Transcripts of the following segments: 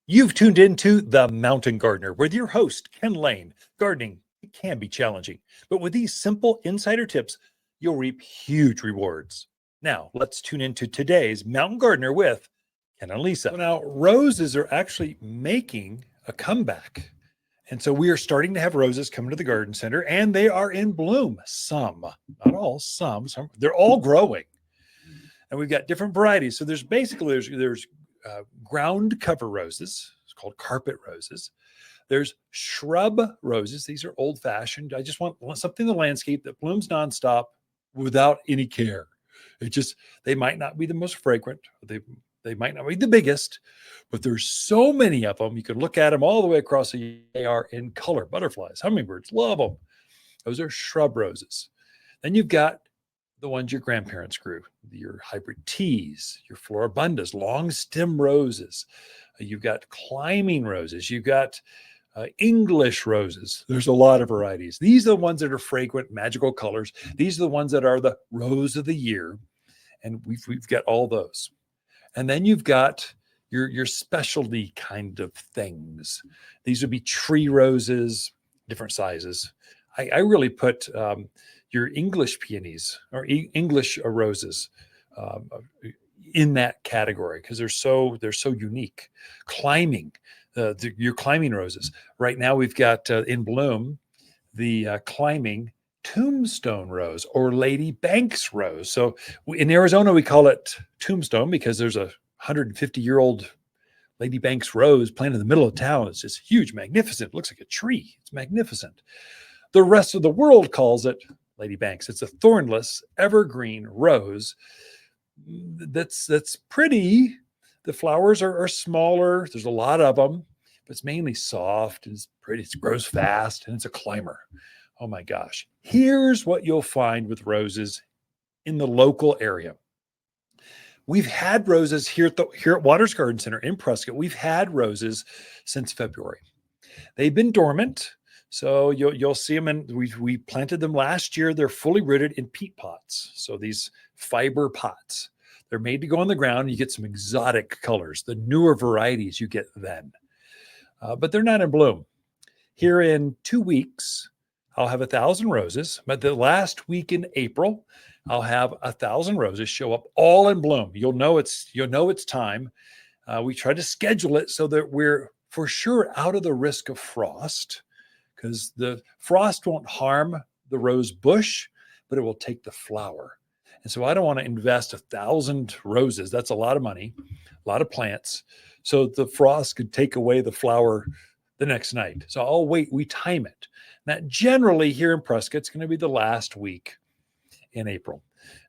You've tuned into The Mountain Gardener with your host, Ken Lain. Gardening, it can be challenging, but with these simple insider tips, you'll reap huge rewards. Now, let's tune into today's Mountain Gardener with Ken and Lisa. Now, roses are actually making a comeback. And so we are starting to have roses come to the garden center, and they are in bloom. Some, not all, some. They're all growing. And we've got different varieties. So there's ground cover roses. It's called carpet roses. There's shrub roses. These are old fashioned. I just want something in the landscape that blooms nonstop without any care. They might not be the most fragrant. They might not be the biggest, but there's so many of them. You can look at them all the way across. They are in color. Butterflies, hummingbirds, love them. Those are shrub roses. Then you've got the ones your grandparents grew, your hybrid teas, your floribundas, long stem roses. You've got climbing roses. You've got English roses. There's a lot of varieties. These are the ones that are fragrant, magical colors. These are the ones that are the rose of the year. And we've got all those. And then you've got your specialty kind of things. These would be tree roses, different sizes. I really put your English peonies or English roses in that category because they're so unique. Climbing, your climbing roses. Right now we've got in bloom the climbing tombstone rose or Lady Banks rose. So in Arizona we call it tombstone because there's a 150-year-old Lady Banks rose planted in the middle of town. It's just huge, magnificent. It looks like a tree. It's magnificent. The rest of the world calls it Lady Banks. It's a thornless, evergreen rose that's pretty. The flowers are smaller. There's a lot of them, but it's mainly soft and it's pretty. It grows fast and it's a climber. Oh my gosh. Here's what you'll find with roses in the local area. We've had roses here at Waters Garden Center in Prescott. We've had roses since February. They've been dormant. So you'll see them, and we planted them last year. They're fully rooted in peat pots. So these fiber pots, they're made to go on the ground. You get some exotic colors, the newer varieties you get then, but they're not in bloom. Here in 2 weeks, I'll have 1,000 roses. But the last week in April, I'll have 1,000 roses show up all in bloom. You'll know it's time. We try to schedule it so that we're for sure out of the risk of frost, because the frost won't harm the rose bush, but it will take the flower. And so I don't want to invest 1,000 roses. That's a lot of money, a lot of plants. So the frost could take away the flower the next night. So I'll wait. We time it. Now, generally here in Prescott, it's going to be the last week in April.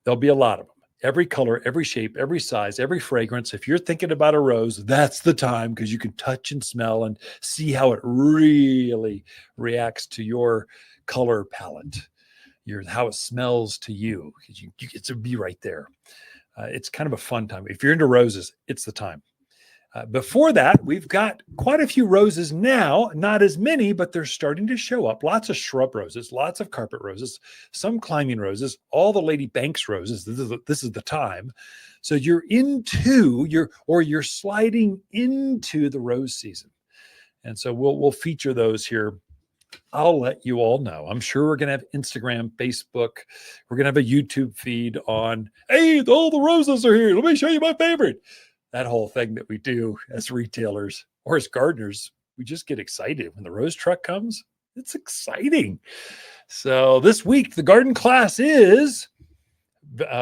There'll be a lot of them. Every color, every shape, every size, every fragrance. If you're thinking about a rose, that's the time because you can touch and smell and see how it really reacts to your color palette, how it smells to you. You get to be right there. It's kind of a fun time. If you're into roses, it's the time. Before that, we've got quite a few roses now, not as many, but they're starting to show up. Lots of shrub roses, lots of carpet roses, some climbing roses, all the Lady Banks roses. This is the time. So you're sliding into the rose season. And so we'll feature those here. I'll let you all know. I'm sure we're going to have Instagram, Facebook. We're going to have a YouTube feed on, hey, all the roses are here. Let me show you my favorite. That whole thing that we do as retailers or as gardeners, we just get excited when the rose truck comes. It's exciting. So this week, the garden class is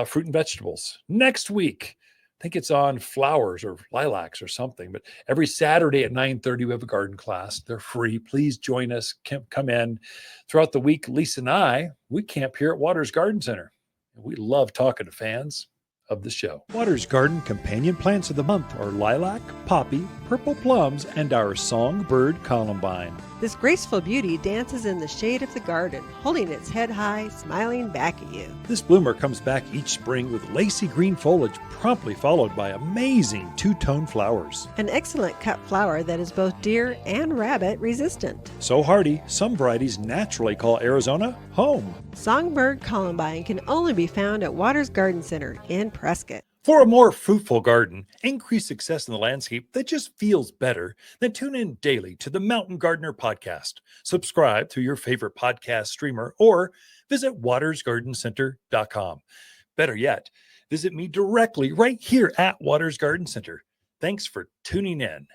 fruit and vegetables. Next week, I think it's on flowers or lilacs or something. But every Saturday at 9:30, we have a garden class. They're free. Please join us. Come in. Throughout the week, Lisa and we camp here at Waters Garden Center. We love talking to fans of the show. Waters Garden companion plants of the month are lilac, poppy, purple plums, and our songbird columbine. This graceful beauty dances in the shade of the garden, holding its head high, smiling back at you. This bloomer comes back each spring with lacy green foliage, promptly followed by amazing two-tone flowers. An excellent cut flower that is both deer and rabbit resistant. So hardy, some varieties naturally call Arizona home. Songbird columbine can only be found at Waters Garden Center in Prescott. For a more fruitful garden, increased success in the landscape that just feels better, then tune in daily to the Mountain Gardener podcast. Subscribe through your favorite podcast streamer or visit watersgardencenter.com. Better yet, visit me directly right here at Waters Garden Center. Thanks for tuning in.